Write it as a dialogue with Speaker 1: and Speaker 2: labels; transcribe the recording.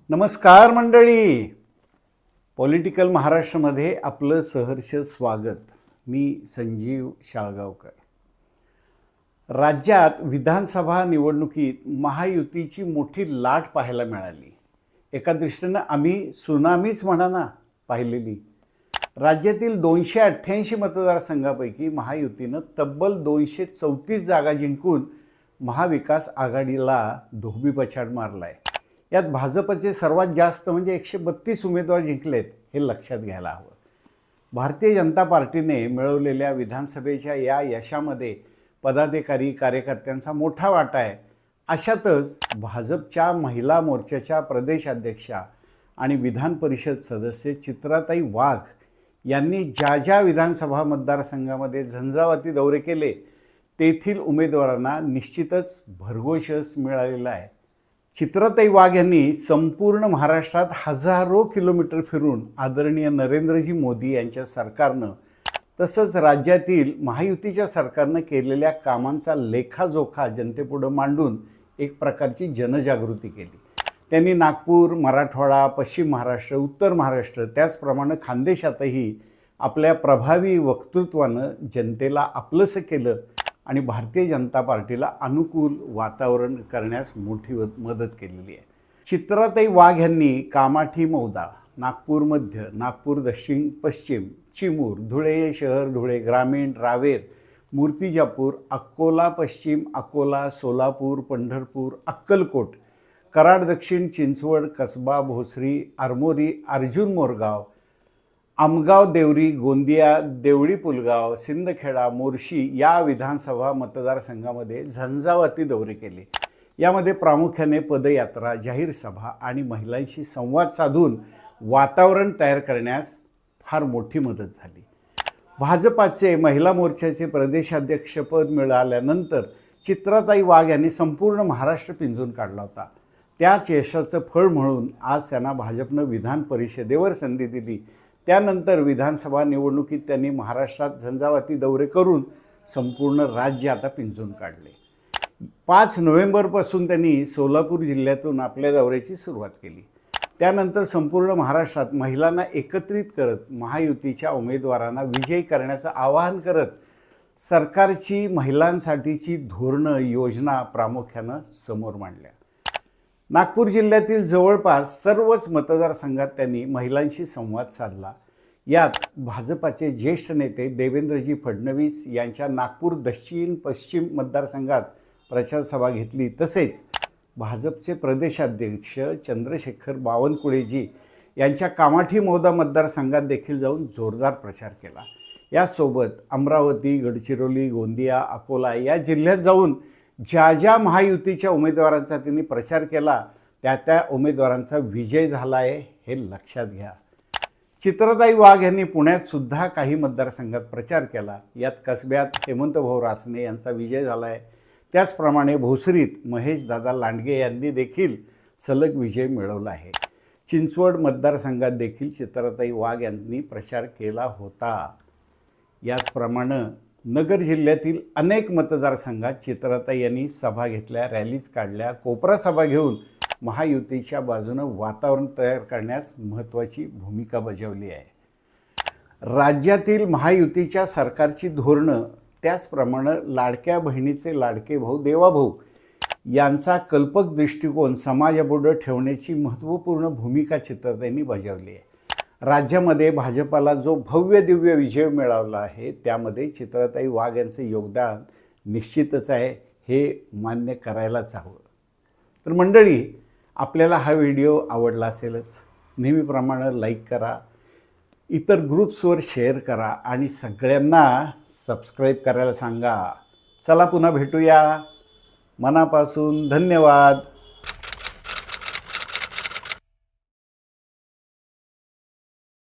Speaker 1: नमस्कार मंडळी. पॉलिटिकल महाराष्ट्रामध्ये आपलं सहर्ष स्वागत. मी संजीव शाळगावकर. राज्यात विधानसभा निवडणुकीत महायुतीची मोठी लाट पाहायला मिळाली. एका दृष्टीनं आम्ही सुनामीच म्हणा ना पाहिलेली. राज्यातील 288 मतदारसंघापैकी महायुतीनं तब्बल 234 जागा जिंकून महाविकास आघाडीला धोबीपछाड मारलाय. यात भाजपचे सर्वात जास्त म्हणजे 132 उमेदवार जिंकलेत हे लक्षात घ्यायला हवं. भारतीय जनता पार्टीने मिळवलेल्या विधानसभेच्या या यशामध्ये पदाधिकारी कार्यकर्त्यांचा मोठा वाटा आहे. अशातच भाजपच्या महिला मोर्चाच्या प्रदेशाध्यक्षा आणि विधान परिषद सदस्य चित्राताई वाघ यांनी ज्या विधानसभा मतदारसंघामध्ये झंझावाती दौरे केले तेथील उमेदवारांना निश्चितच भरघोस यश मिळालेलं आहे. चित्राताई वाघ यांनी संपूर्ण महाराष्ट्रात हजारो किलोमीटर फिरून आदरणीय नरेंद्रजी मोदी यांच्या सरकारनं तसंच राज्यातील महायुतीच्या सरकारनं केलेल्या कामांचा लेखाजोखा जनतेपुढं मांडून एक प्रकारची जनजागृती केली. त्यांनी नागपूर, मराठवाडा, पश्चिम महाराष्ट्र, उत्तर महाराष्ट्र त्याचप्रमाणे खानदेशातही आपल्या प्रभावी वक्तृत्वानं जनतेला आपलंसं केलं आणि भारतीय जनता पार्टीला अनुकूल वातावरण करण्यास मोठी मदत केलेली आहे. चित्राताई वाघ यांनी कामाठी मौदा, नागपूर मध्य, नागपूर दक्षिण पश्चिम, चिमूर, धुळे शहर, धुळे ग्रामीण, रावेर, मूर्तिजापूर, अकोला पश्चिम, अकोला, सोलापूर, पंढरपूर, अक्कलकोट, कराड दक्षिण, चिंचवड, कसबा, भोसरी, आरमोरी, अर्जुन मोरगाव, आमगाव, देवरी, गोंदिया, देवळी पुलगाव, सिंदखेडा, मोर्शी या विधानसभा मतदारसंघामध्ये झंझावाती दौरे केले. यामध्ये प्रामुख्याने पदयात्रा, जाहीर सभा आणि महिलांशी संवाद साधून वातावरण तयार करण्यास फार मोठी मदत झाली. भाजपाचे महिला मोर्चाचे प्रदेशाध्यक्षपद मिळाल्यानंतर चित्राताई वाघ यांनी संपूर्ण महाराष्ट्र पिंजून काढला होता. त्याच यशाचं फळ म्हणून आज त्यांना भाजपनं विधान परिषदेवर संधी दिली. त्यानंतर विधानसभा निवडणुकीत त्यांनी महाराष्ट्रात झंझावाती दौरे करून संपूर्ण राज्य आता पिंजून काढले. 5 नोव्हेंबरपासून त्यांनी सोलापूर जिल्ह्यातून आपल्या दौऱ्याची सुरुवात केली. त्यानंतर संपूर्ण महाराष्ट्रात महिलांना एकत्रित करत महायुतीच्या उमेदवारांना विजयी करण्याचं आवाहन करत सरकारची महिलांसाठीची धोरणं योजना प्रामुख्यानं समोर मांडल्या. नागपूर जिल्ह्यातील जवळपास सर्वच मतदारसंघात त्यांनी महिलांशी संवाद साधला. यात भाजपाचे ज्येष्ठ नेते देवेंद्रजी फडणवीस यांच्या नागपूर दक्षिण पश्चिम मतदारसंघात प्रचारसभा घेतली. तसेच भाजपचे प्रदेशाध्यक्ष चंद्रशेखर बावनकुळेजी यांच्या कामाठी मौदा मतदारसंघात देखील जाऊन जोरदार प्रचार केला. यासोबत अमरावती, गडचिरोली, गोंदिया, अकोला या जिल्ह्यात जाऊन ज्या महायुतीच्या उमेदवारांचा त्यांनी प्रचार केला त्या उमेदवारांचा विजय झाला आहे हे लक्षात घ्या. चित्राताई वाघ यांनी पुण्यात सुद्धा काही मतदारसंघात प्रचार केला. यात कसब्यात हेमंतभाऊ रासने यांचा विजय झाला आहे. त्याचप्रमाणे भोसरीत महेशदादा लांडगे यांनी देखील सलग विजय मिळवला आहे. चिंचवड मतदारसंघात देखील चित्राताई वाघ यांनी प्रचार केला होता. याचप्रमाणे नगर जिल्ह्यातील अनेक मतदारसंघात चित्राताई यांनी सभा घेतल्या, रॅलीज काढल्या, कोपरा सभा घेऊन महायुतीच्या बाजूनं वातावरण तयार करण्यास महत्त्वाची भूमिका बजावली आहे. राज्यातील महायुतीच्या सरकारची धोरणं त्याचप्रमाणे लाडक्या बहिणीचे लाडके भाऊ देवाभाऊ यांचा कल्पक दृष्टिकोन समाजापुढे ठेवण्याची महत्त्वपूर्ण भूमिका चित्राताईंनी बजावली आहे. राज्यामध्ये भाजपाला जो भव्य दिव्य विजय मिळवला आहे त्यामध्ये चित्राताई वाघ यांचं योगदान निश्चितच आहे, हे मान्य करायलाच हवं. तर मंडळी, आपल्याला हा व्हिडिओ आवडला असेलच. नेहमीप्रमाणे लाईक करा, इतर ग्रुप्सवर शेअर करा आणि सगळ्यांना सबस्क्राईब करायला सांगा. चला पुन्हा भेटूया. मनापासून धन्यवाद.